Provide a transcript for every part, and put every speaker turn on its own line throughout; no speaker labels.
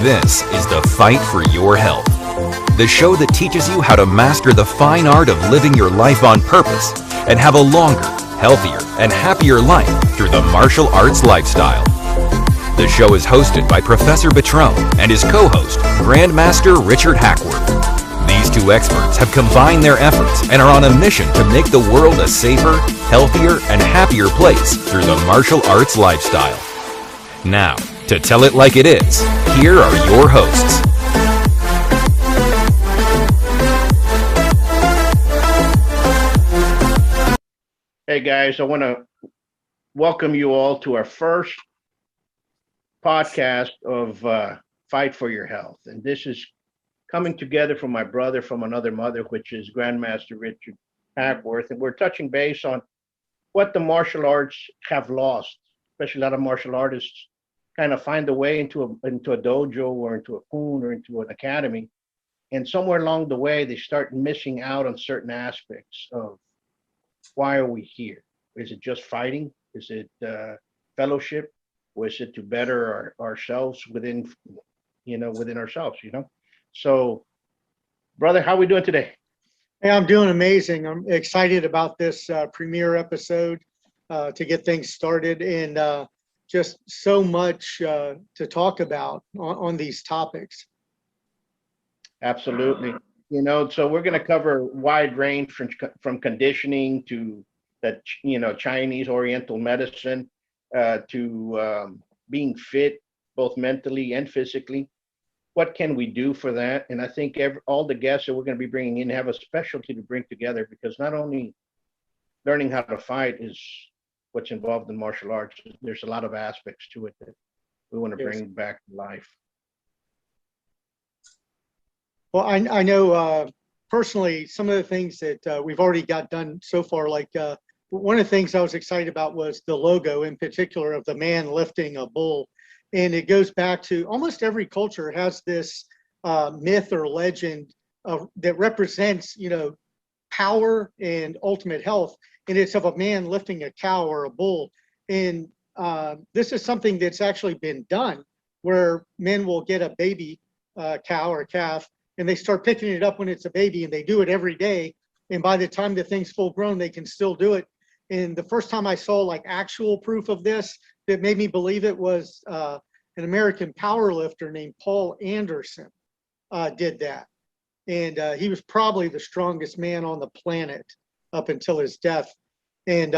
This is the Fight for Your Health, the show that teaches you how to master the fine art of living your life on purpose and have a longer, healthier, and happier life through the martial arts lifestyle. The show is hosted by Professor Buitron and his co-host, Grandmaster Richard Hackworth. These two experts have combined their efforts and are on a mission to make the world a safer, healthier, and happier place through the martial arts lifestyle. Now, to tell it like it is, here are your hosts.
Hey guys, I want to welcome you all to our first podcast of Fight for Your Health. And this is coming together from my brother from another mother, which is Grandmaster Richard Hackworth. And we're touching base on what the martial arts have lost, especially a lot of martial artists kind of find a way into a dojo or into a kun or into an academy. And somewhere along the way, they start missing out on certain aspects of why are we here? Is it just fighting? Is it fellowship? Or is it to better ourselves within ourselves, So, brother, how are we doing today?
Hey, I'm doing amazing. I'm excited about this premiere episode to get things started, and just so much to talk about on these topics.
Absolutely. So we're going to cover a wide range from conditioning to that, Chinese Oriental medicine to being fit, both mentally and physically. What can we do for that? And I think all the guests that we're going to be bringing in have a specialty to bring together, because not only learning how to fight is what's involved in martial arts, there's a lot of aspects to it that we want to bring back to life.
Well, I know personally some of the things that we've already got done so far, like one of the things I was excited about was the logo in particular of the man lifting a bull. And it goes back to almost every culture has this myth or legend that represents, power and ultimate health. And it's of a man lifting a cow or a bull. And this is something that's actually been done, where men will get a baby cow or calf, and they start picking it up when it's a baby, and they do it every day. And by the time the thing's full grown, they can still do it. And the first time I saw actual proof of this that made me believe it was an American power lifter named Paul Anderson did that. And he was probably the strongest man on the planet up until his death. And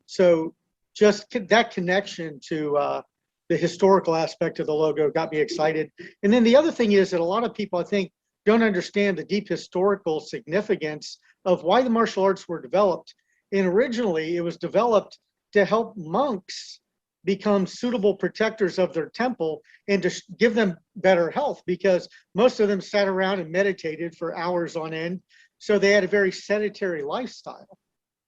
so just that connection to the historical aspect of the logo got me excited. And then the other thing is that a lot of people, I think, don't understand the deep historical significance of why the martial arts were developed. And originally, it was developed to help monks become suitable protectors of their temple and to give them better health, because most of them sat around and meditated for hours on end. So they had a very sedentary lifestyle.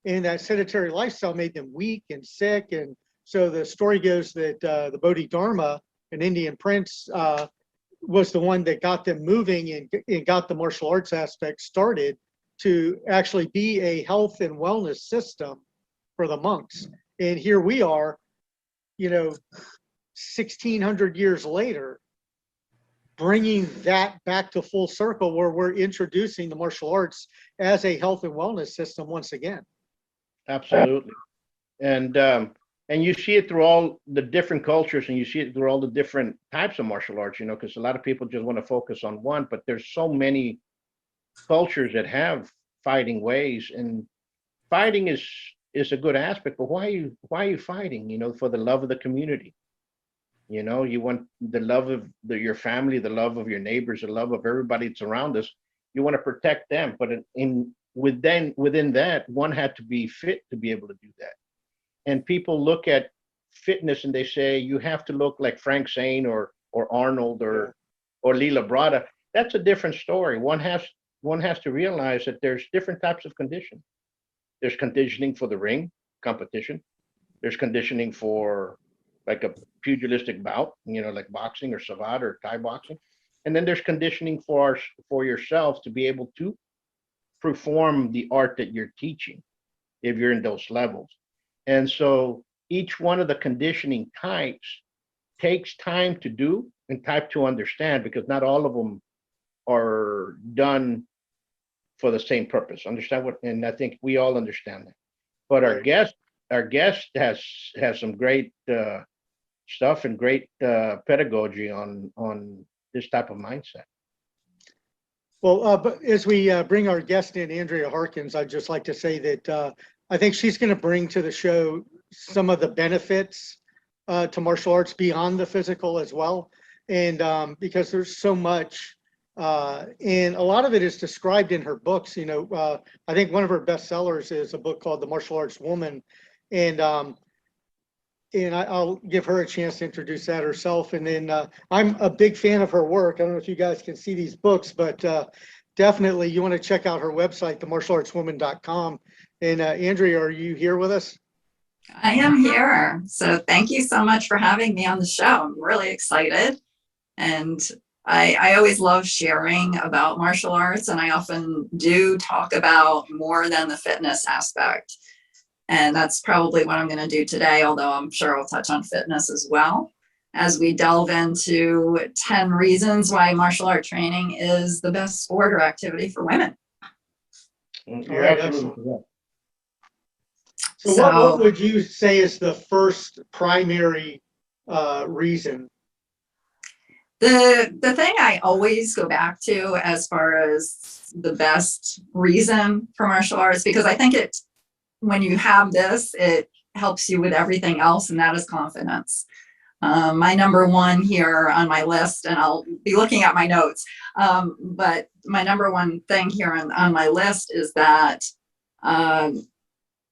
And that sedentary lifestyle made them weak and sick. And so the story goes that the Bodhidharma, an Indian prince, was the one that got them moving and got the martial arts aspect started to actually be a health and wellness system for the monks. And here we are, 1,600 years later, bringing that back to full circle, where we're introducing the martial arts as a health and wellness system once again.
Absolutely. And you see it through all the different cultures, and you see it through all the different types of martial arts, because a lot of people just want to focus on one, but there's so many cultures that have fighting ways, and fighting is a good aspect. But why are you fighting? For the love of the community. You want the love of your family, the love of your neighbors, the love of everybody that's around us. You want to protect them, but within that, one had to be fit to be able to do that. And people look at fitness and they say you have to look like Frank Zane or Arnold or Lila Brada. That's a different story. One has to realize that there's different types of conditioning. There's conditioning for the ring competition. There's conditioning for like a pugilistic bout, like boxing or savate or Thai boxing. And then there's conditioning for yourself to be able to perform the art that you're teaching if you're in those levels. And so each one of the conditioning types takes time to do and type to understand, because not all of them are done for the same purpose. Understand what? And I think we all understand that. But our guest has some great stuff and great pedagogy on this type of mindset.
Well, but as we bring our guest in, Andrea Harkins, I'd just like to say that I think she's going to bring to the show some of the benefits to martial arts beyond the physical as well. And because there's so much, and a lot of it is described in her books. You know, I think one of her bestsellers is a book called The Martial Arts Woman. And I'll give her a chance to introduce that herself. And then I'm a big fan of her work. I don't know if you guys can see these books, but definitely you want to check out her website, themartialartswoman.com. And Andrea, are you here with us?
I am here. So thank you so much for having me on the show. I'm really excited. And I always love sharing about martial arts, and I often do talk about more than the fitness aspect. And that's probably what I'm going to do today, although I'm sure I'll touch on fitness as well, as we delve into 10 reasons why martial art training is the best sport or activity for women.
You're absolutely correct.
So what would you say is the first primary reason?
The thing I always go back to as far as the best reason for martial arts, because I think when you have this, it helps you with everything else, and that is confidence. My number one here on my list, and I'll be looking at my notes, but my number one thing here on my list is that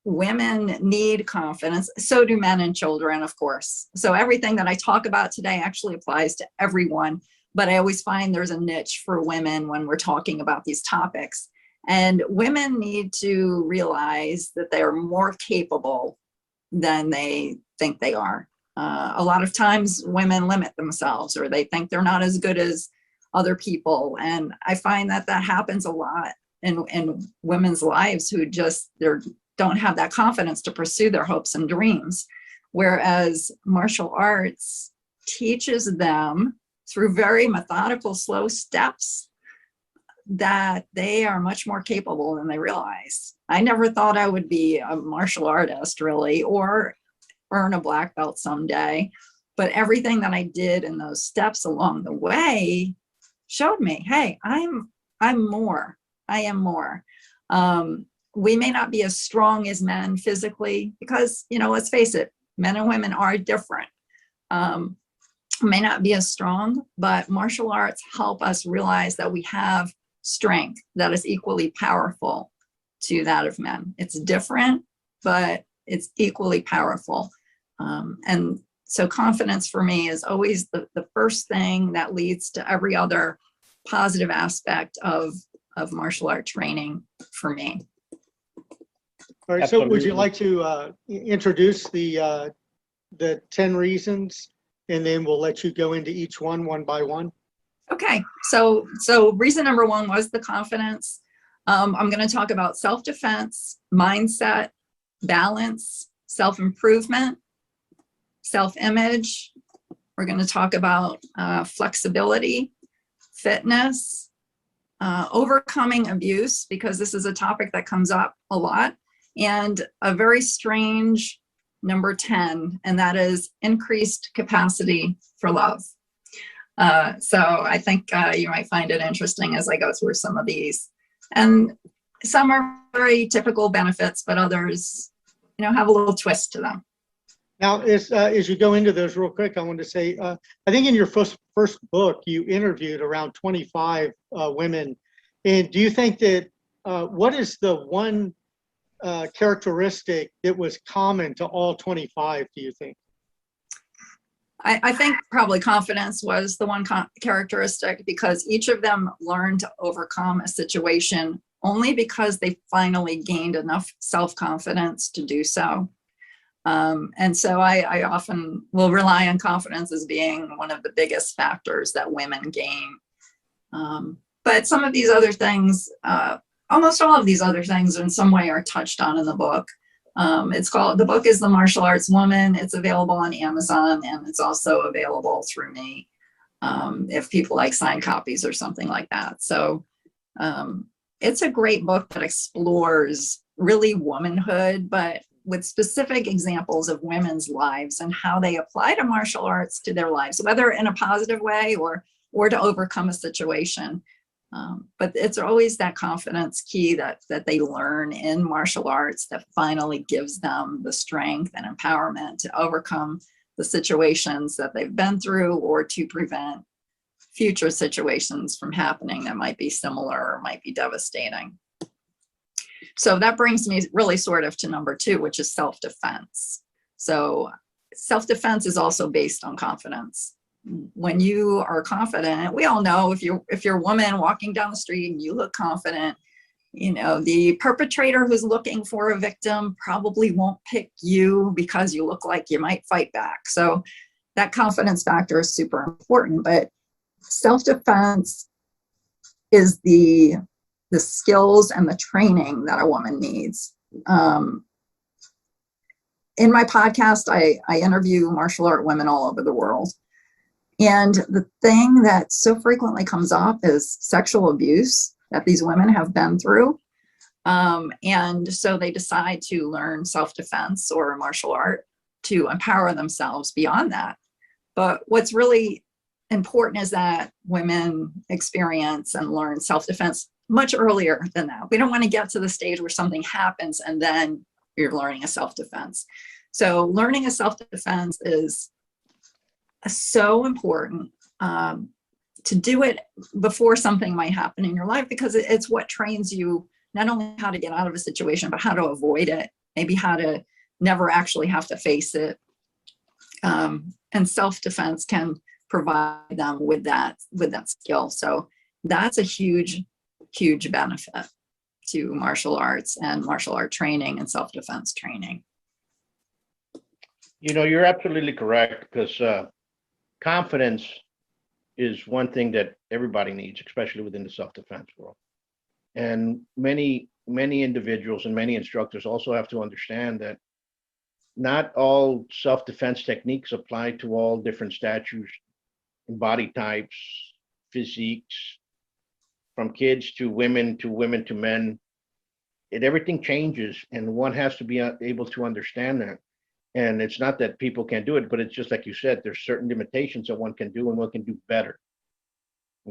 women need confidence. So do men and children, of course. So everything that I talk about today actually applies to everyone, but I always find there's a niche for women when we're talking about these topics. And women need to realize that they are more capable than they think they are. A lot of times women limit themselves, or they think they're not as good as other people. And I find that happens a lot in women's lives who don't have that confidence to pursue their hopes and dreams. Whereas martial arts teaches them through very methodical, slow steps that they are much more capable than they realize. I never thought I would be a martial artist, really, or earn a black belt someday. But everything that I did in those steps along the way showed me, hey, I'm more. I am more. We may not be as strong as men physically because, let's face it, men and women are different. May not be as strong, but martial arts help us realize that we have strength that is equally powerful to that of men. It's different, but it's equally powerful. And so confidence for me is always the first thing that leads to every other positive aspect of martial art training for me.
All right.
Absolutely.
So would you like to introduce the 10 reasons, and then we'll let you go into each one by one?
Okay. So reason number one was the confidence. I'm going to talk about self-defense, mindset, balance, self-improvement, self-image. We're going to talk about flexibility, fitness, overcoming abuse, because this is a topic that comes up a lot, and a very strange number 10, and that is increased capacity for love. So I think you might find it interesting as I go through some of these. And some are very typical benefits, but others, have a little twist to them.
Now, as you go into those real quick, I want to say, I think in your first book, you interviewed around 25 women. And do you think that, what is the one characteristic that was common to all 25, do you think?
I think probably confidence was the one characteristic, because each of them learned to overcome a situation only because they finally gained enough self-confidence to do so. And so I often will rely on confidence as being one of the biggest factors that women gain. But some of these other things, almost all of these other things in some way are touched on in the book. The book is The Martial Arts Woman. It's available on Amazon, and it's also available through me. if people like signed copies or something like that. So it's a great book that explores really womanhood, but with specific examples of women's lives and how they apply to martial arts to their lives, whether in a positive way or to overcome a situation. But it's always that confidence key that they learn in martial arts that finally gives them the strength and empowerment to overcome the situations that they've been through or to prevent future situations from happening that might be similar or might be devastating. So that brings me really sort of to number 2, which is self-defense. So self-defense is also based on confidence. When you are confident, we all know if you're a woman walking down the street and you look confident, you know, the perpetrator who's looking for a victim probably won't pick you because you look like you might fight back. So that confidence factor is super important, but self-defense is the skills and the training that a woman needs. In my podcast, I interview martial art women all over the world. And the thing that so frequently comes up is sexual abuse that these women have been through. And so they decide to learn self-defense or martial art to empower themselves beyond that. But what's really important is that women experience and learn self-defense much earlier than that. We don't want to get to the stage where something happens and then you're learning a self-defense. So learning a self-defense is so important to do it before something might happen in your life, because it's what trains you not only how to get out of a situation, but how to avoid it, maybe how to never actually have to face it. And self-defense can provide them with that skill. So that's a huge benefit to martial arts and martial art training and self-defense training.
You know, you're absolutely correct, because confidence is one thing that everybody needs, especially within the self-defense world. And many individuals and many instructors also have to understand that not all self-defense techniques apply to all different statures, body types, physiques, from kids to women to men. Everything changes, and one has to be able to understand that. And it's not that people can't do it, but it's just like you said, there's certain limitations that one can do and one can do better.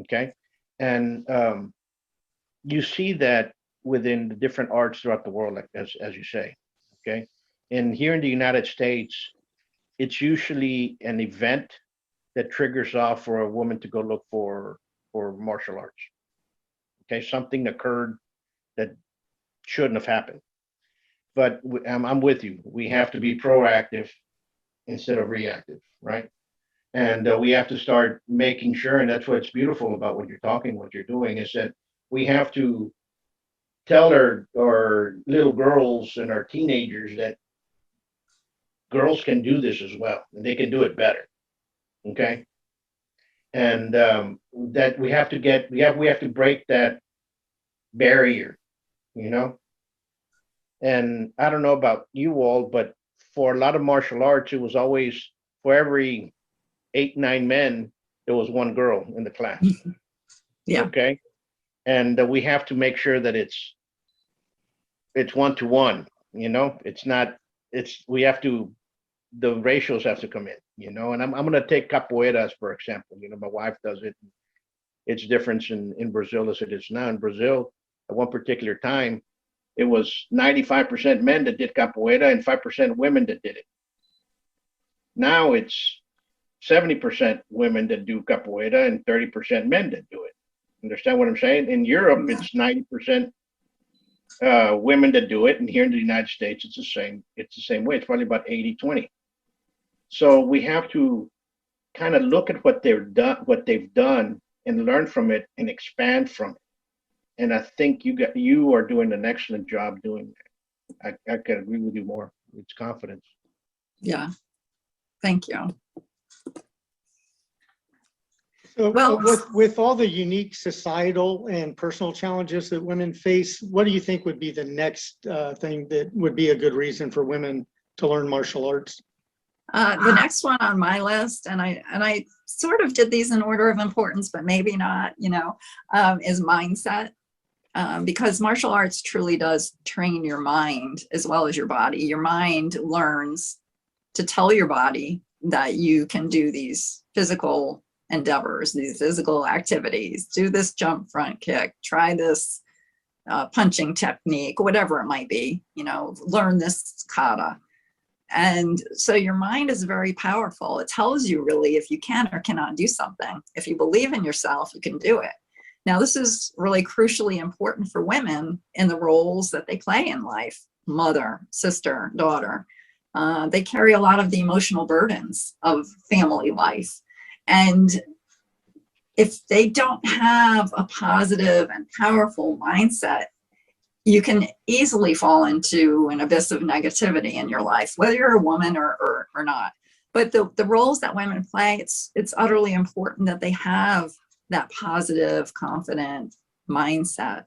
Okay. And you see that within the different arts throughout the world, like as you say. Okay. And here in the United States, it's usually an event that triggers off for a woman to go look for martial arts. Okay. Something occurred that shouldn't have happened. But I'm with you. We have to be proactive instead of reactive, right? And we have to start making sure, and that's what's beautiful about what you're doing, is that we have to tell our little girls and our teenagers that girls can do this as well, and they can do it better. Okay, and that we have to break that barrier, you know. And I don't know about you all, but for a lot of martial arts, it was always for every 8, 9 men, there was one girl in the class.
Yeah.
Okay. And we have to make sure that it's 1-to-1, you know, the ratios have to come in, you know. And I'm going to take capoeira as for example. You know, my wife does it. It's different in Brazil as it is now. In Brazil, at one particular time, it was 95% men that did capoeira and 5% women that did it. Now it's 70% women that do capoeira and 30% men that do it. Understand what I'm saying? In Europe, it's 90% women that do it, and here in the United States, it's the same way. It's probably about 80-20. So we have to kind of look at what they've done, and learn from it and expand from it. And I think you are doing an excellent job doing that. I can agree with you more. It's confidence.
Yeah. Thank you.
So
Well,
with all the unique societal and personal challenges that women face, what do you think would be the next thing that would be a good reason for women to learn martial arts?
The next one on my list, and I sort of did these in order of importance, but maybe not, is mindset. Because martial arts truly does train your mind as well as your body. Your mind learns to tell your body that you can do these physical endeavors, these physical activities, do this jump front kick, try this punching technique, whatever it might be, learn this kata. And so your mind is very powerful. It tells you really if you can or cannot do something. If you believe in yourself, you can do it. Now, this is really crucially important for women in the roles that they play in life: mother, sister, daughter. They carry a lot of the emotional burdens of family life. And if they don't have a positive and powerful mindset, you can easily fall into an abyss of negativity in your life, whether you're a woman or not. But the roles that women play, it's utterly important that they have that positive, confident mindset,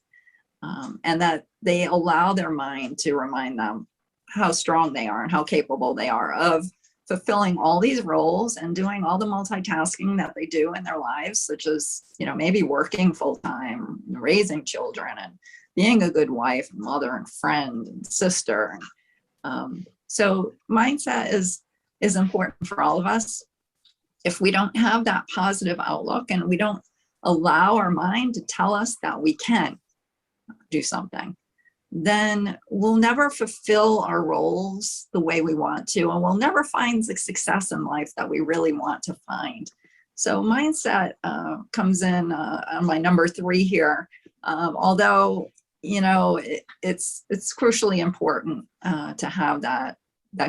and that they allow their mind to remind them how strong they are and how capable they are of fulfilling all these roles and doing all the multitasking that they do in their lives, such as, maybe working full-time, raising children, and being a good wife, mother, and friend, and sister. So mindset is important for all of us. If we don't have that positive outlook and we don't allow our mind to tell us that we can do something, then we'll never fulfill our roles the way we want to, and we'll never find the success in life that we really want to find. So mindset comes in on my number 3 here. Although, it's crucially important to have that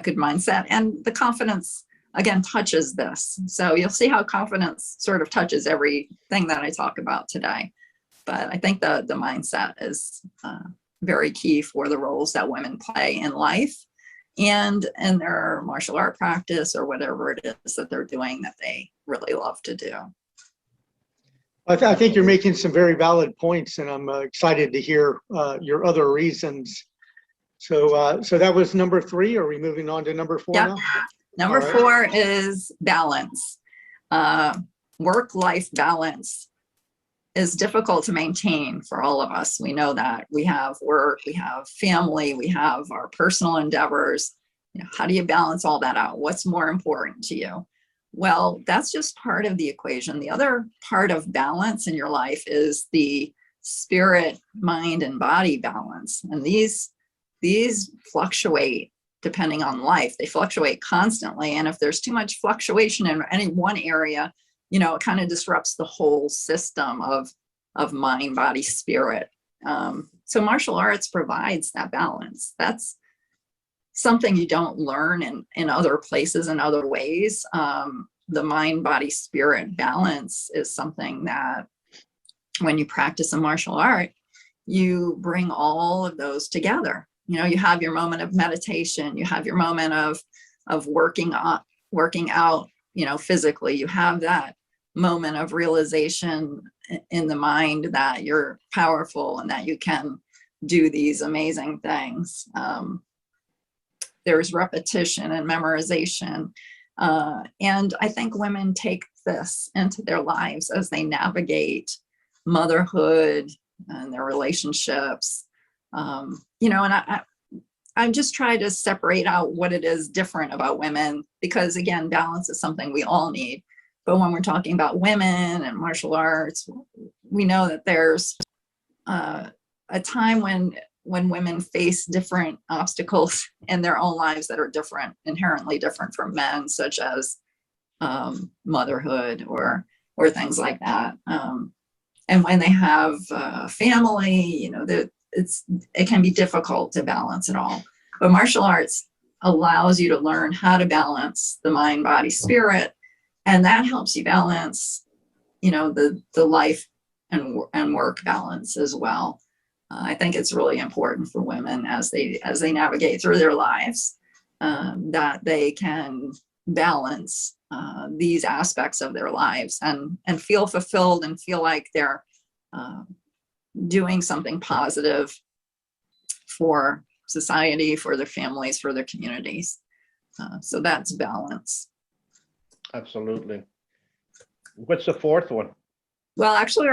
good mindset, and the confidence again touches this. So you'll see how confidence sort of touches everything that I talk about today. But I think the mindset is very key for the roles that women play in life and in their martial art practice or whatever it is that they're doing that they really love to do.
I think you're making some very valid points, and I'm excited to hear your other reasons. So that was number 3. Are we moving on to number 4
Yep.
now?
Number
All right.
4 is balance. Work-life balance is difficult to maintain for all of us. We know that. We have work, we have family, we have our personal endeavors. How do you balance all that out? What's more important to you? Well, that's just part of the equation. The other part of balance in your life is the spirit, mind, and body balance. And these fluctuate depending on life. They fluctuate constantly. And if there's too much fluctuation in any one area, it kind of disrupts the whole system of mind, body, spirit. So martial arts provides that balance. That's something you don't learn in other places and other ways. The mind, body, spirit balance is something that when you practice a martial art, you bring all of those together. You have your moment of meditation, you have your moment of working out, physically. You have that moment of realization in the mind that you're powerful and that you can do these amazing things. There's repetition and memorization. And I think women take this into their lives as they navigate motherhood and their relationships. And I'm just trying to separate out what it is different about women, because again, balance is something we all need. But when we're talking about women and martial arts, we know that there's a time when women face different obstacles in their own lives that are different, inherently different from men, such as motherhood or things like that. And when they have family, it can be difficult to balance it all. But martial arts allows you to learn how to balance the mind, body, spirit, and that helps you balance, the life and work balance as well. I think it's really important for women as they navigate through their lives that they can balance these aspects of their lives and feel fulfilled and feel like they're doing something positive for society, for their families, for their communities. So that's balance.
Absolutely. What's the fourth one?
Well, actually,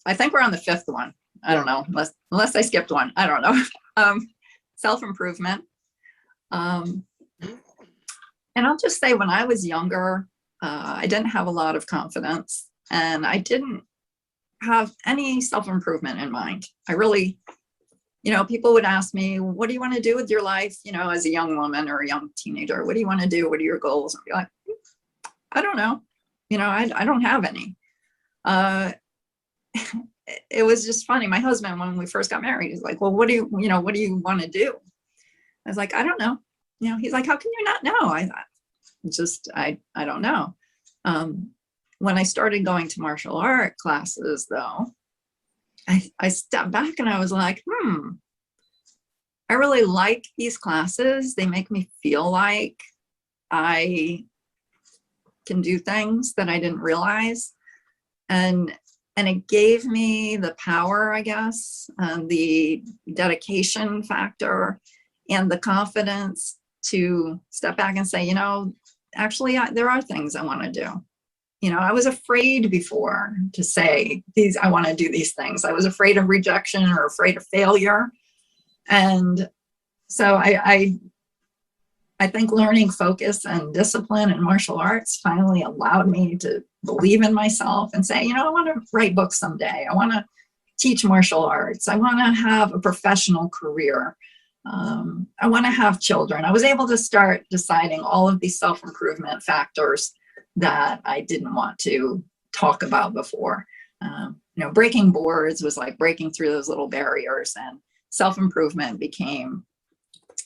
I think we're on the fifth one. I don't know, unless I skipped one. I don't know. Self-improvement. And I'll just say, when I was younger, I didn't have a lot of confidence, and I didn't have any self-improvement in mind. I really, people would ask me, what do you want to do with your life? As a young woman or a young teenager, what do you want to do? What are your goals? I'd be like, I don't know. I don't have any. It was just funny. My husband, when we first got married, he's like, well, what do you want to do? I was like, I don't know. He's like, how can you not know? I don't know. When I started going to martial art classes, though, I stepped back and I was like, I really like these classes. They make me feel like I can do things that I didn't realize. And it gave me the power, I guess, and the dedication factor and the confidence to step back and say, actually, there are things I want to do. I was afraid before to say I want to do these things. I was afraid of rejection or afraid of failure. And so I think learning focus and discipline in martial arts finally allowed me to believe in myself and say, I want to write books someday. I want to teach martial arts. I want to have a professional career. I want to have children. I was able to start deciding all of these self-improvement factors that I didn't want to talk about before. Breaking boards was like breaking through those little barriers, and self-improvement became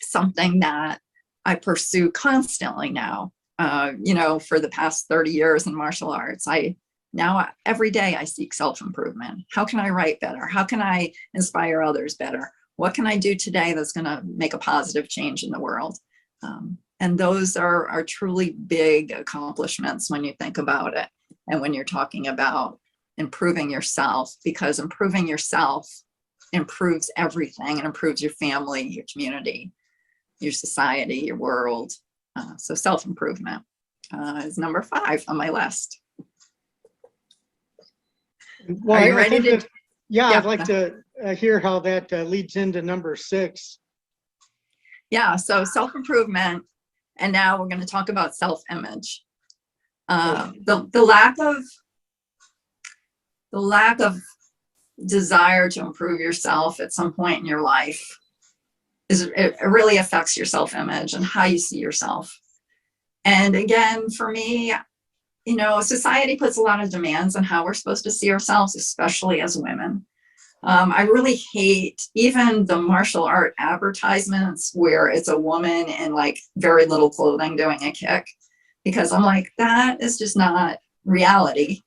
something that I pursue constantly now. For the past 30 years in martial arts, every day I seek self-improvement. How can I write better? How can I inspire others better? What can I do today that's going to make a positive change in the world? And those are truly big accomplishments when you think about it. And when you're talking about improving yourself, because improving yourself improves everything, and improves your family, your community, your society, your world. So self-improvement is number 5 on my list.
Well,
are you ready to?
Yeah, I'd like to hear how that leads into number 6.
Yeah, so self-improvement, and now we're going to talk about self-image. The lack of desire to improve yourself at some point in your life it really affects your self-image and how you see yourself. And again, for me, society puts a lot of demands on how we're supposed to see ourselves, especially as women. I really hate even the martial art advertisements where it's a woman in like very little clothing doing a kick, because I'm like, that is just not reality.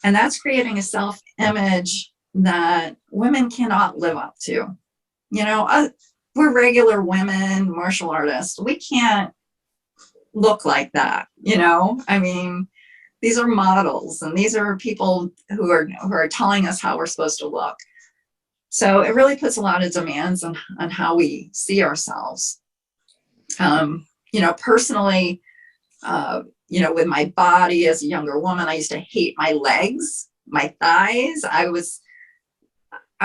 And that's creating a self-image that women cannot live up to. We're regular women, martial artists. We can't look like that. I mean, these are models, and these are people who are telling us how we're supposed to look. So it really puts a lot of demands on how we see ourselves. Personally, with my body as a younger woman, I used to hate my legs, my thighs. I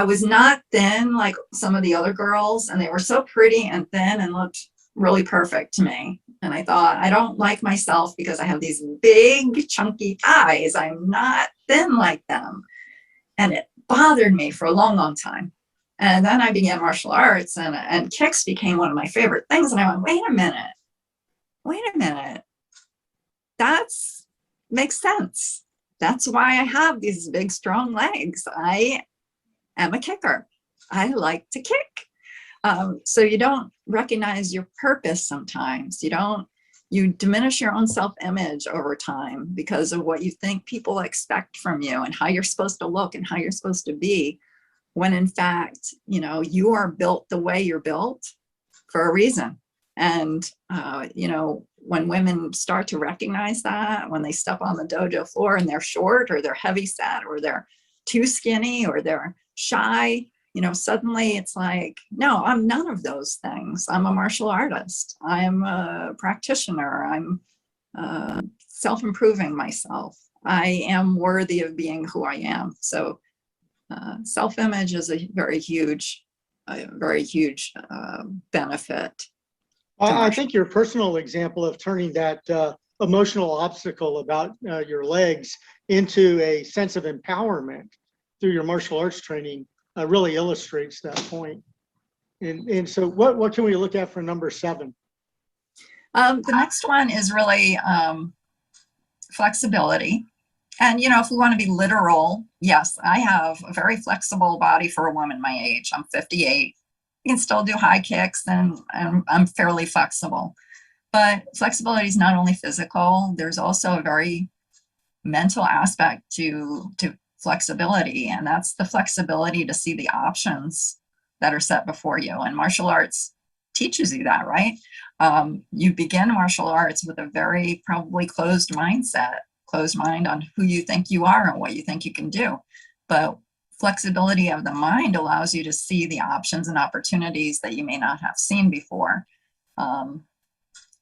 was not thin like some of the other girls, and they were so pretty and thin and looked really perfect to me. And I thought, I don't like myself because I have these big chunky thighs. I'm not thin like them. And it bothered me for a long, long time. And then I began martial arts, and kicks became one of my favorite things. And I went, wait a minute. That makes sense. That's why I have these big, strong legs. I am a kicker. I like to kick. So you don't recognize your purpose sometimes. You diminish your own self-image over time because of what you think people expect from you and how you're supposed to look and how you're supposed to be, when in fact, you are built the way you're built for a reason. And, when women start to recognize that, when they step on the dojo floor and they're short or they're heavy set or they're too skinny or they're shy, suddenly it's like, no, I'm none of those things. I'm a martial artist. I'm a practitioner. I'm self-improving myself. I am worthy of being who I am. So self-image is a very huge benefit.
I think your personal example of turning that emotional obstacle about your legs into a sense of empowerment through your martial arts training really illustrates that point. And so what can we look at for number 7?
The next one is really flexibility. And, if we want to be literal, yes, I have a very flexible body for a woman my age. I'm 58. I can still do high kicks and I'm fairly flexible. But flexibility is not only physical, there's also a very mental aspect to flexibility. And that's the flexibility to see the options that are set before you. And martial arts teaches you that, right? You begin martial arts with a very probably closed mind on who you think you are and what you think you can do. But flexibility of the mind allows you to see the options and opportunities that you may not have seen before.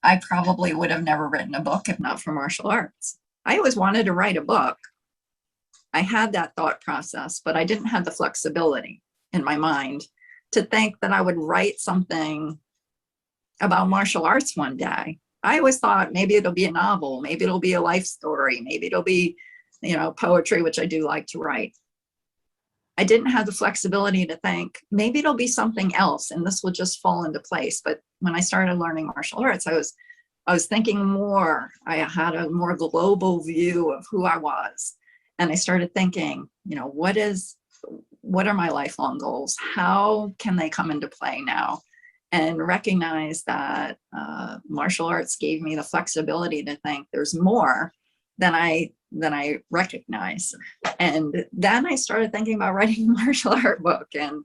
I probably would have never written a book if not for martial arts. I always wanted to write a book. I had that thought process, but I didn't have the flexibility in my mind to think that I would write something about martial arts one day. I always thought maybe it'll be a novel, maybe it'll be a life story, maybe it'll be, poetry, which I do like to write. I didn't have the flexibility to think maybe it'll be something else and this will just fall into place. But when I started learning martial arts, I was thinking more. I had a more global view of who I was. And I started thinking, what are my lifelong goals? How can they come into play now? And recognize that martial arts gave me the flexibility to think there's more than I recognize. And then I started thinking about writing a martial art book. And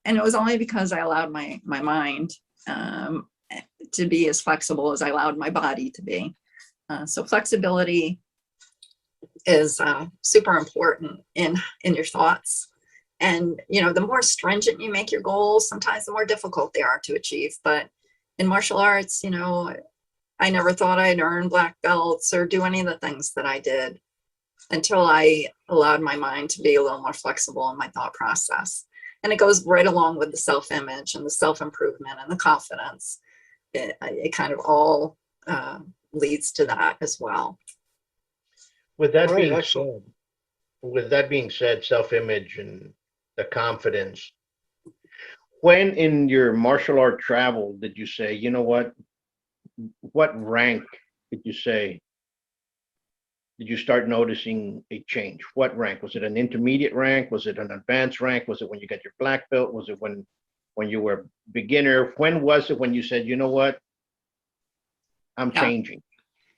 it was only because I allowed my mind to be as flexible as I allowed my body to be. So flexibility is super important in your thoughts. And, the more stringent you make your goals, sometimes the more difficult they are to achieve. But in martial arts, I never thought I'd earn black belts or do any of the things that I did until I allowed my mind to be a little more flexible in my thought process. And it goes right along with the self-image and the self-improvement and the confidence. It kind of all leads to that as well.
With that being said, self-image and the confidence, when in your martial art travel did you say, what rank did you say, did you start noticing a change? What rank? Was it an intermediate rank? Was it an advanced rank? Was it when you got your black belt? Was it when you were a beginner? When was it when you said, I'm changing?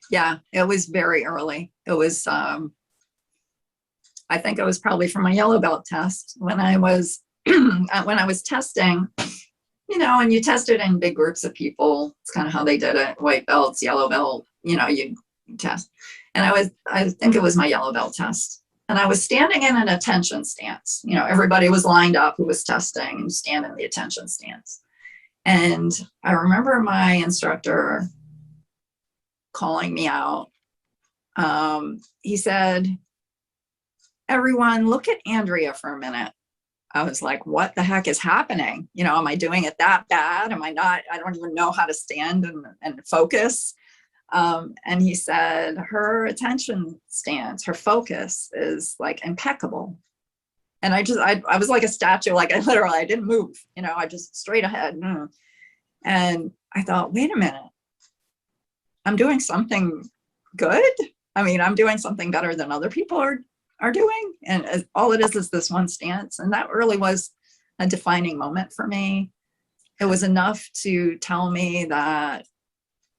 Yeah, it was very early. It was, I think it was probably from my yellow belt test when I was testing, and you test it in big groups of people. It's kind of how they did it. White belts, yellow belt, you test. And I think it was my yellow belt test. And I was standing in an attention stance. Everybody was lined up who was testing and stand in the attention stance. And I remember my instructor calling me out. He said, "Everyone, look at Andrea for a minute." I was like, what the heck is happening? Am I doing it that bad? Am I not? I don't even know how to stand and focus. And he said, her attention stance, her focus is like impeccable. And I was like a statue, like I didn't move, I just straight ahead. And I thought, wait a minute, I'm doing something good. I'm doing something better than other people are doing. And all it is this one stance. And that really was a defining moment for me. It was enough to tell me that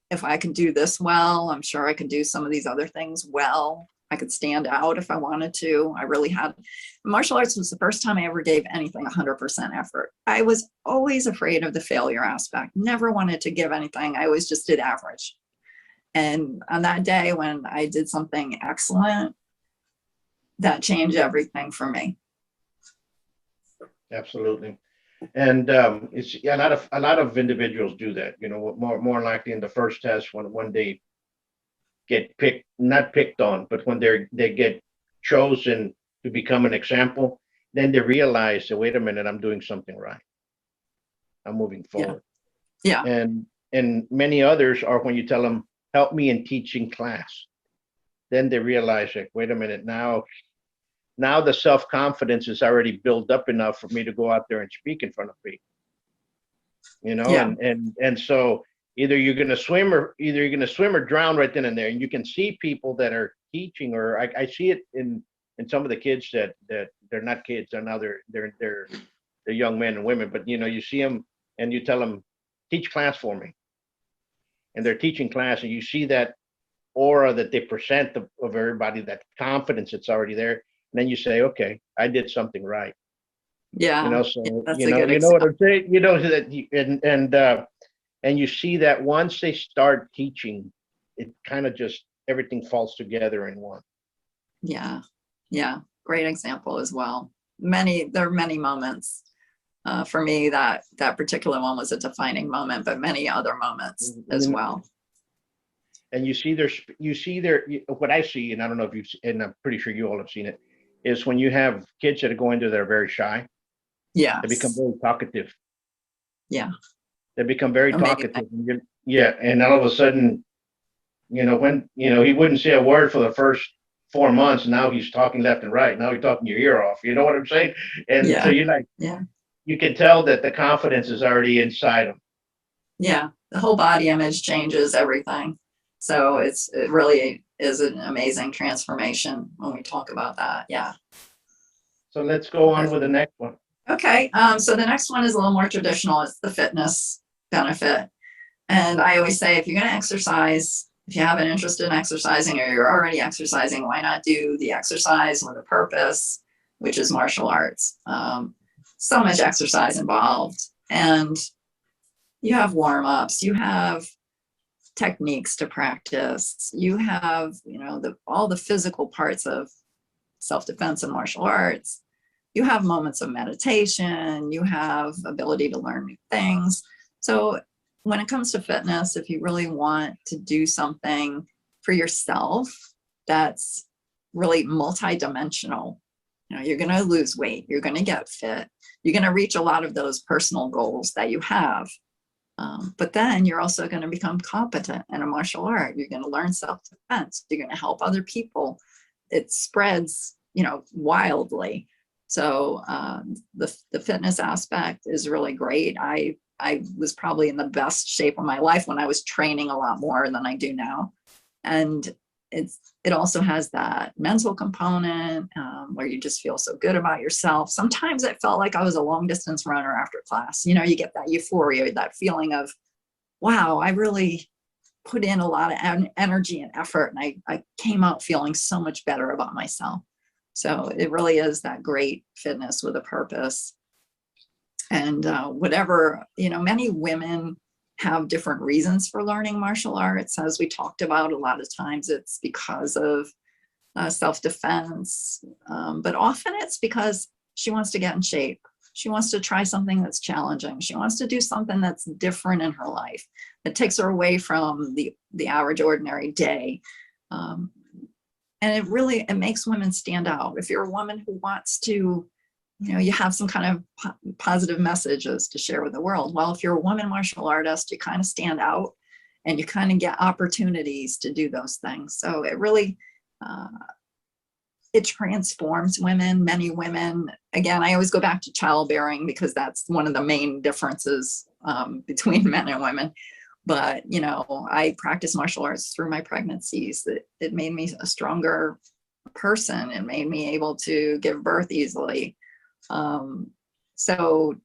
if I could do this well, I'm sure I could do some of these other things well. I could stand out if I wanted to. I really had. Martial arts was the first time I ever gave anything 100% effort. I was always afraid of the failure aspect. Never wanted to give anything. I always just did average. And on that day when I did something excellent, that changed everything for me.
Absolutely. And it's yeah, a lot of individuals do that. You know, more likely in the first test when they get picked, not picked on, but when they get chosen to become an example, then they realize that wait a minute, I'm doing something right. I'm moving
Yeah.
forward.
Yeah.
And many others are when you tell them, help me in teaching class. Then they realize like, wait a minute, now the self-confidence is already built up enough for me to go out there and speak in front of people, you know,
Yeah.
and so either you're gonna swim or drown right then and there. And you can see people that are teaching, or I see it in some of the kids that they're not kids, they're now they're young men and women, but you know, you see them and you tell them, teach class for me. And they're teaching class, and you see that aura that they present of everybody, that confidence that's already there. And then you say, okay, I did something right. You
Yeah.
know,
Yeah,
so
that's a good
you know what
example.
I'm saying. You know that, and you see that once they start teaching, it kind of just everything falls together in one.
Yeah. Yeah. Great example as well. There are many moments. For me, that particular one was a defining moment, but many other moments as well.
And you see what I see, and I don't know if you've, and I'm pretty sure you all have seen it, is when you have kids that are going to that are very shy, they become
Yes.
very talkative.
Yeah.
They become very
Amazing.
talkative. Yeah, and all of a sudden, you know, when you know he wouldn't say a word for the first 4 months, now he's talking left and right. Now he's talking your ear off. You know what I'm saying? And so
Yeah.
you're like,
Yeah.
you can tell that the confidence is already inside him.
Yeah. The whole body image changes everything. So it really is an amazing transformation when we talk about that. Yeah.
So let's go on with the next one.
Okay. So the next one is a little more traditional. It's the fitness benefit. And I always say, if you're going to exercise, if you have an interest in exercising or you're already exercising, why not do the exercise with a purpose, which is martial arts? So much exercise involved. And you have warm-ups, you have techniques to practice, you have, you know, all the physical parts of self-defense and martial arts. You have moments of meditation, you have ability to learn new things. So when it comes to fitness, if you really want to do something for yourself that's really multidimensional, you know, you're going to lose weight, you're going to get fit, you're going to reach a lot of those personal goals that you have. But then you're also going to become competent in a martial art. You're going to learn self-defense. You're going to help other people. It spreads, you know, wildly. So the fitness aspect is really great. I was probably in the best shape of my life when I was training a lot more than I do now. And it also has that mental component where you just feel so good about yourself. Sometimes it felt like I was a long distance runner after class. You know, you get that euphoria, that feeling of, wow, I really put in a lot of energy and effort, and I came out feeling so much better about myself. So it really is that great fitness with a purpose. And whatever, you know, many women have different reasons for learning martial arts. As we talked about, a lot of times it's because of self-defense, but often it's because she wants to get in shape. She wants to try something that's challenging. She wants to do something that's different in her life, that takes her away from the average, ordinary day. And it makes women stand out. If you're a woman who wants to, you know, you have some kind of positive messages to share with the world. Well, if you're a woman martial artist, you kind of stand out and you kind of get opportunities to do those things. So it really, it transforms women, many women. Again, I always go back to childbearing because that's one of the main differences between men and women. But, you know, I practiced martial arts through my pregnancies. It made me a stronger person. It made me able to give birth easily. So,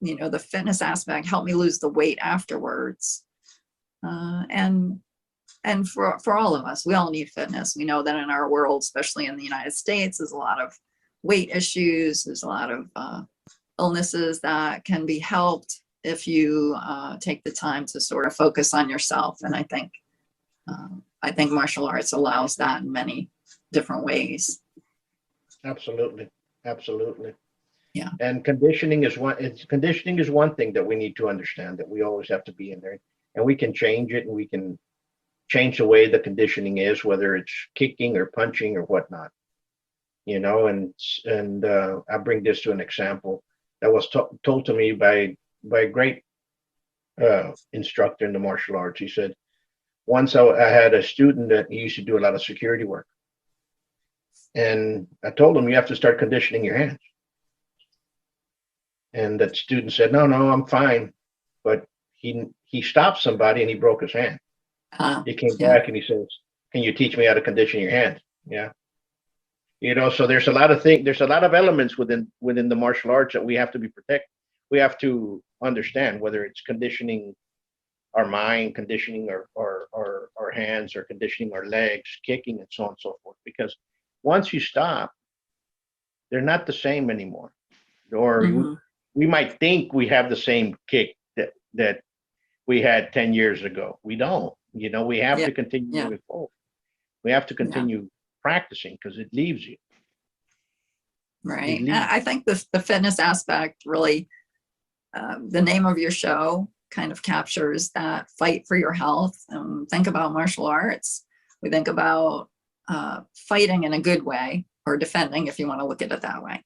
you know, the fitness aspect helped me lose the weight afterwards. And for all of us, we all need fitness. We know that in our world, especially in the United States, there's a lot of weight issues. There's a lot of illnesses that can be helped if you take the time to sort of focus on yourself. And I think martial arts allows that in many different ways.
Absolutely. Absolutely.
Yeah.
And conditioning is one thing that we need to understand, that we always have to be in there, and we can change it, and we can change the way the conditioning is, whether it's kicking or punching or whatnot. And I bring this to an example that was told to me by a great instructor in the martial arts. He said, once I had a student that he used to do a lot of security work, and I told him, you have to start conditioning your hands. And that student said, no, I'm fine. But he stopped somebody and he broke his hand. He came back and he says, can you teach me how to condition your hands? Yeah. So there's a lot of elements within the martial arts that we have to be protected. We have to understand, whether it's conditioning our mind, conditioning our hands, or conditioning our legs, kicking, and so on and so forth. Because once you stop, they're not the same anymore. Or we might think we have the same kick that we had 10 years ago. We don't. We have to continue moving forward. We have to continue practicing, because it leaves you.
Right. I think the fitness aspect really, the name of your show kind of captures that fight for your health. Think about martial arts. We think about fighting in a good way, or defending, if you want to look at it that way.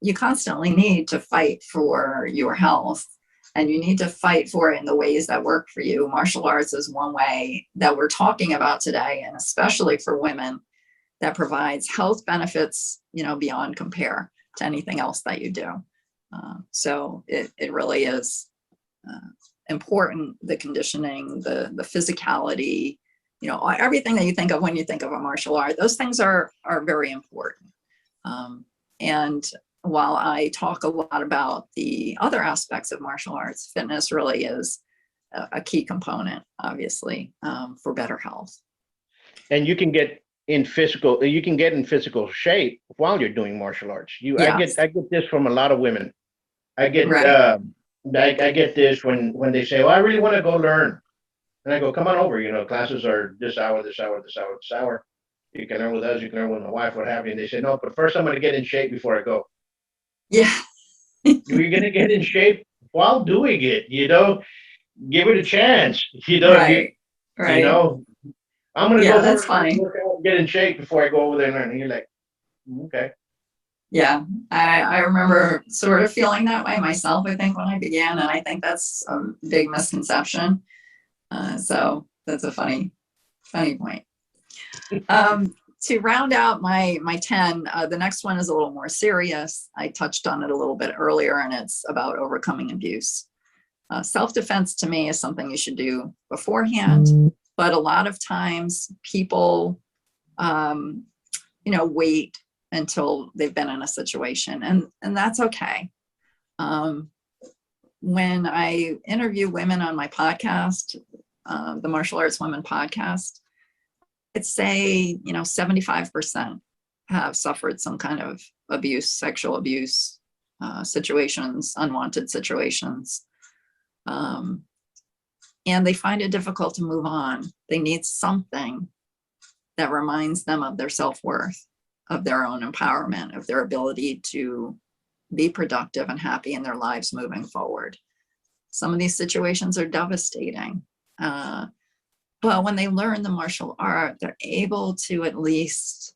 You constantly need to fight for your health, and you need to fight for it in the ways that work for you. Martial arts is one way that we're talking about today, and especially for women, that provides health benefits, beyond compare to anything else that you do. So it really is important, the conditioning, the physicality, everything that you think of when you think of a martial art. Those things are very important. And while I talk a lot about the other aspects of martial arts, fitness really is a key component, obviously, for better health.
And you can get in physical shape while you're doing martial arts. I get this from a lot of women. I get I get this when they say, well, I really want to go learn. And I go, come on over, classes are this hour, this hour, this hour, this hour. You can learn with us, you can learn with my wife, what have you. And they say, no, but first I'm going to get in shape before I go.
Yeah.
You're going to get in shape while doing it, give it a chance,
Right.
I'm going to go
that's funny.
Get in shape before I go over there and learn. And you're like, okay.
Yeah, I remember sort of feeling that way myself, I think, when I began, and I think that's a big misconception. So that's a funny point. To round out my 10, the next one is a little more serious. I touched on it a little bit earlier, and it's about overcoming abuse. Self-defense, to me, is something you should do beforehand, but a lot of times people, wait until they've been in a situation, and that's okay. When I interview women on my podcast, the Martial Arts Women podcast, I'd say 75% have suffered some kind of abuse, sexual abuse situations, unwanted situations, and they find it difficult to move on. They need something that reminds them of their self-worth, of their own empowerment, of their ability to be productive and happy in their lives moving forward. Some of these situations are devastating. But when they learn the martial art, they're able to at least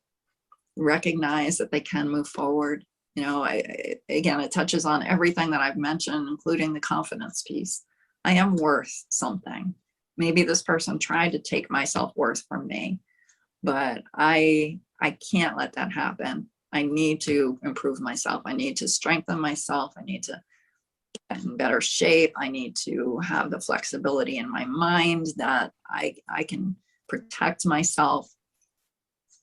recognize that they can move forward. Again, it touches on everything that I've mentioned, including the confidence piece. I am worth something. Maybe this person tried to take my self-worth from me, but I can't let that happen. I need to improve myself. I need to strengthen myself. I need to get in better shape. I need to have the flexibility in my mind that I can protect myself.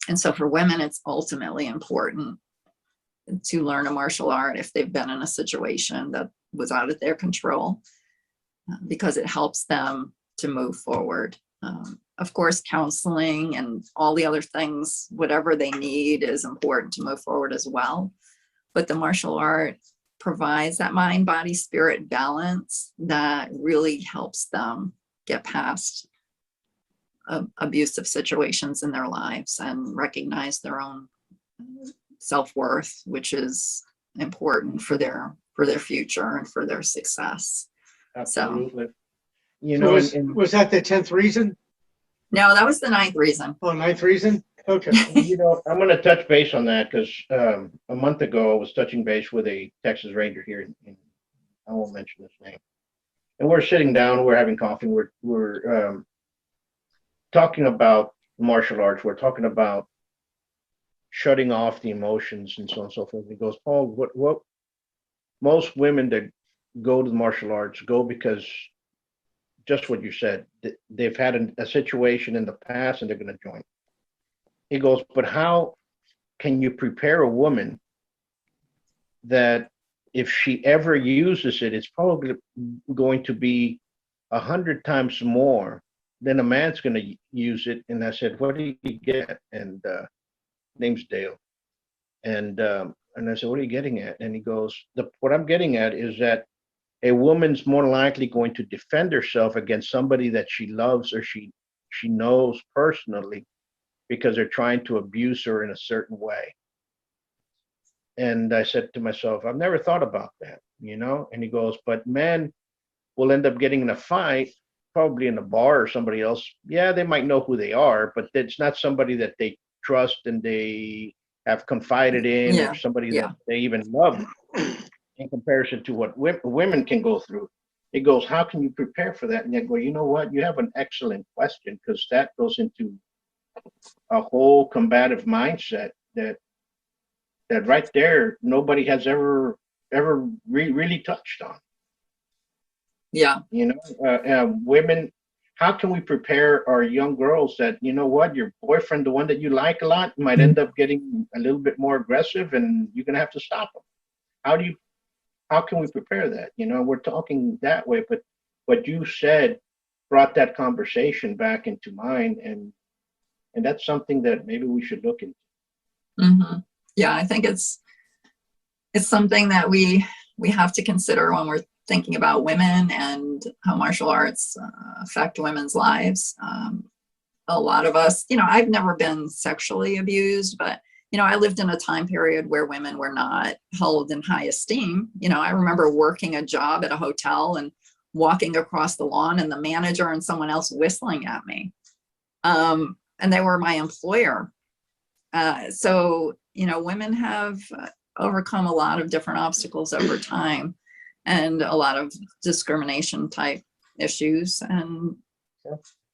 And so for women, it's ultimately important to learn a martial art if they've been in a situation that was out of their control, because it helps them to move forward. Of course, counseling and all the other things, whatever they need, is important to move forward as well. But the martial art provides that mind, body, spirit balance that really helps them get past abusive situations in their lives and recognize their own self-worth, which is important for their future and for their success.
Absolutely.
So was that the 10th reason?
No, that was the 9th reason.
Oh, 9th reason? Okay.
I'm going to touch base on that because a month ago I was touching base with a Texas Ranger here, I won't mention his name. And we're sitting down, we're having coffee, we're talking about martial arts, we're talking about shutting off the emotions and so on and so forth. He goes, Paul, what most women that go to the martial arts go because just what you said, they've had a situation in the past and they're going to join. He goes, but how can you prepare a woman that if she ever uses it, it's probably going to be 100 times more than a man's going to use it? And I said, what do you get? And name's Dale. And I said, what are you getting at? And he goes, what I'm getting at is that a woman's more likely going to defend herself against somebody that she loves or she knows personally because they're trying to abuse her in a certain way. And I said to myself, I've never thought about that, And he goes, but men will end up getting in a fight, probably in a bar or somebody else. Yeah, they might know who they are, but it's not somebody that they trust and they have confided in or somebody that they even love in comparison to what women can go through. It goes, how can you prepare for that? And I go, you know what? You have an excellent question because that goes into a whole combative mindset that right there nobody has ever really touched on.
Yeah.
Women, how can we prepare our young girls that, your boyfriend, the one that you like a lot, might end up getting a little bit more aggressive and you're going to have to stop him. How can we prepare that? We're talking that way, but what you said brought that conversation back into mind, and that's something that maybe we should look into.
Mm-hmm. Yeah, I think it's something that we have to consider when we're thinking about women and how martial arts affect women's lives. A lot of us, I've never been sexually abused, but I lived in a time period where women were not held in high esteem. I remember working a job at a hotel and walking across the lawn and the manager and someone else whistling at me. And they were my employer. So, women have overcome a lot of different obstacles over time and a lot of discrimination type issues. And,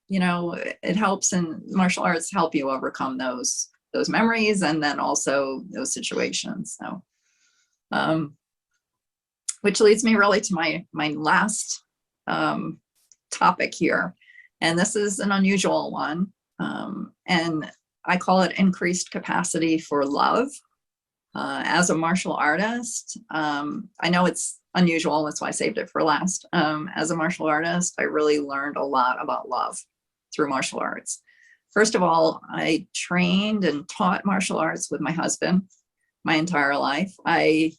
it helps, and martial arts help you overcome those memories and then also those situations. So, which leads me really to my last topic here. And this is an unusual one. And I call it increased capacity for love. As a martial artist, I know it's unusual, that's why I saved it for last. As a martial artist, I really learned a lot about love through martial arts. First of all, I trained and taught martial arts with my husband my entire life. I,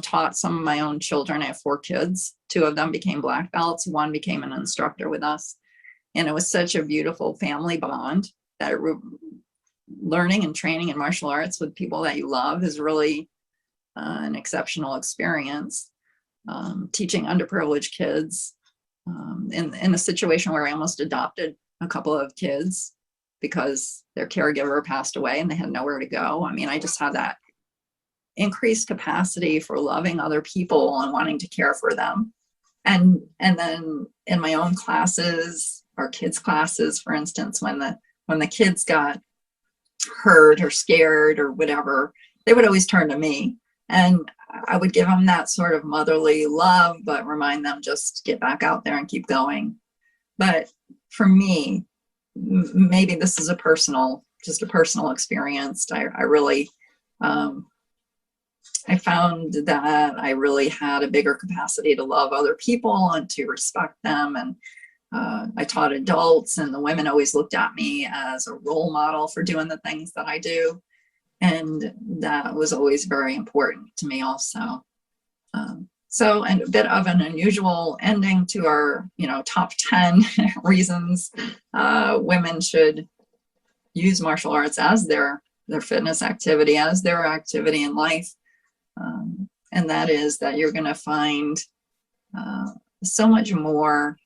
taught some of my own children. I have 4 kids. 2 of them became black belts. 1 became an instructor with us. And it was such a beautiful family bond that learning and training in martial arts with people that you love is really an exceptional experience. Teaching underprivileged kids in a situation where I almost adopted a couple of kids because their caregiver passed away and they had nowhere to go. I mean, I just had that increased capacity for loving other people and wanting to care for them. And then in my own classes, our kids' classes, for instance, when the kids got hurt or scared or whatever, they would always turn to me. And I would give them that sort of motherly love, but remind them just get back out there and keep going. But for me, maybe this is a personal experience. I really, I found that I really had a bigger capacity to love other people and to respect them. And I taught adults, and the women always looked at me as a role model for doing the things that I do. And that was always very important to me also. And a bit of an unusual ending to our, top 10 reasons women should use martial arts as their fitness activity, as their activity in life. And that is that you're going to find so much more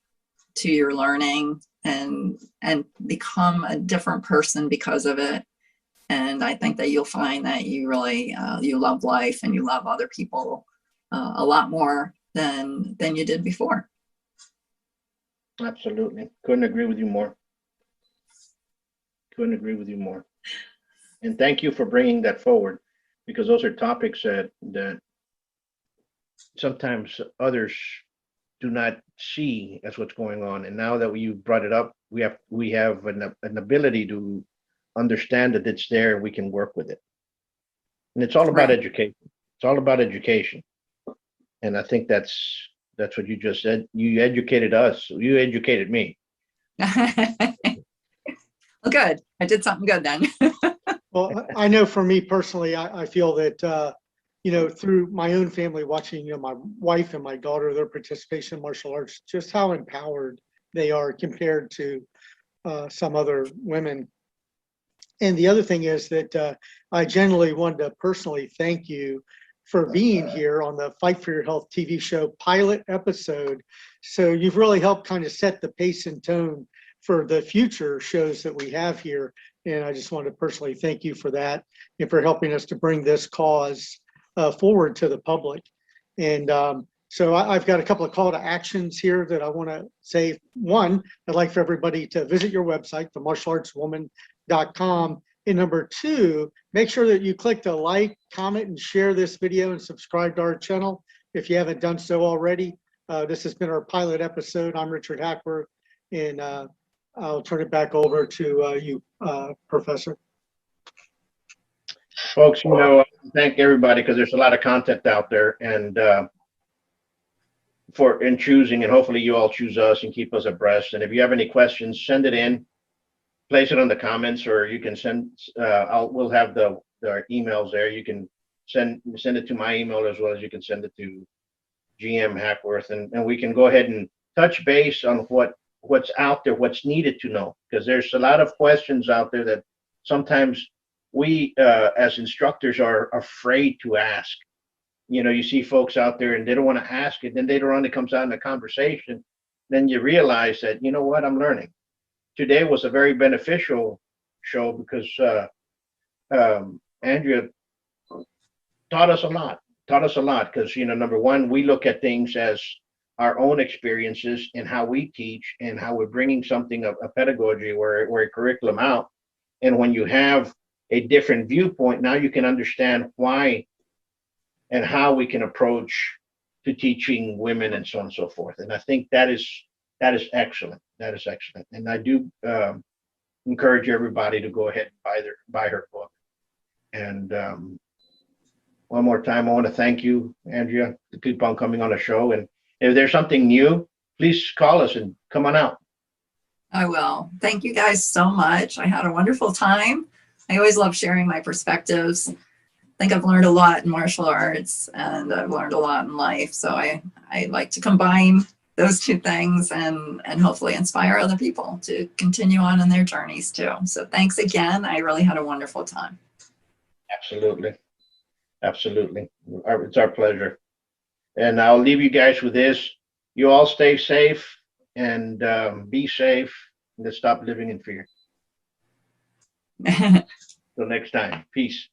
to your learning and become a different person because of it. And I think that you'll find that you really you love life and you love other people a lot more than you did before.
Absolutely. Couldn't agree with you more. Couldn't agree with you more. And thank you for bringing that forward, because those are topics that sometimes others do not see as what's going on. And now that you brought it up, we have an ability to understand that it's there and we can work with it. And it's all about
Right.
education. It's all about education. And I think that's what you just said. You educated us. You educated me.
Well, good. I did something good then.
Well, I know for me personally, I feel that, through my own family, watching, my wife and my daughter, their participation in martial arts, just how empowered they are compared to some other women. And the other thing is that I generally wanted to personally thank you for being here on the Fight for Your Health TV show pilot episode. So you've really helped kind of set the pace and tone for the future shows that we have here. And I just want to personally thank you for that and for helping us to bring this cause forward to the public. And so I've got a couple of call to actions here that I want to say. One, I'd like for everybody to visit your website, themartialartswoman.com. And number two, make sure that you click the like, comment, and share this video and subscribe to our channel if you haven't done so already. This has been our pilot episode. I'm Richard Hackworth, and I'll turn it back over to you, Professor.
Folks, thank everybody, because there's a lot of content out there, and in choosing, and hopefully you all choose us and keep us abreast. And if you have any questions, send it in, place it on the comments, or you can send. We'll have our emails there. You can send it to my email, as well as you can send it to GM Hackworth, and we can go ahead and touch base on what's out there, what's needed to know, because there's a lot of questions out there that sometimes we as instructors are afraid to ask. You see folks out there and they don't want to ask it, then later on it comes out in the conversation, then you realize that, you know what, I'm learning. Today was a very beneficial show because Andrea taught us a lot because, number one, we look at things as our own experiences and how we teach and how we're bringing something, a pedagogy or a curriculum out. And when you have a different viewpoint, now you can understand why and how we can approach to teaching women and so on and so forth. And I think that is excellent. That is excellent. And I do encourage everybody to go ahead and buy her book. And one more time, I want to thank you, Andrea, to keep on coming on the show. And if there's something new, please call us and come on out.
I will. Thank you guys so much. I had a wonderful time. I always love sharing my perspectives. I think I've learned a lot in martial arts, and I've learned a lot in life. So I like to combine those two things and hopefully inspire other people to continue on in their journeys too. So thanks again. I really had a wonderful time.
Absolutely. Absolutely. It's our pleasure. And I'll leave you guys with this. You all stay safe and be safe, and let's stop living in fear. Till next time. Peace.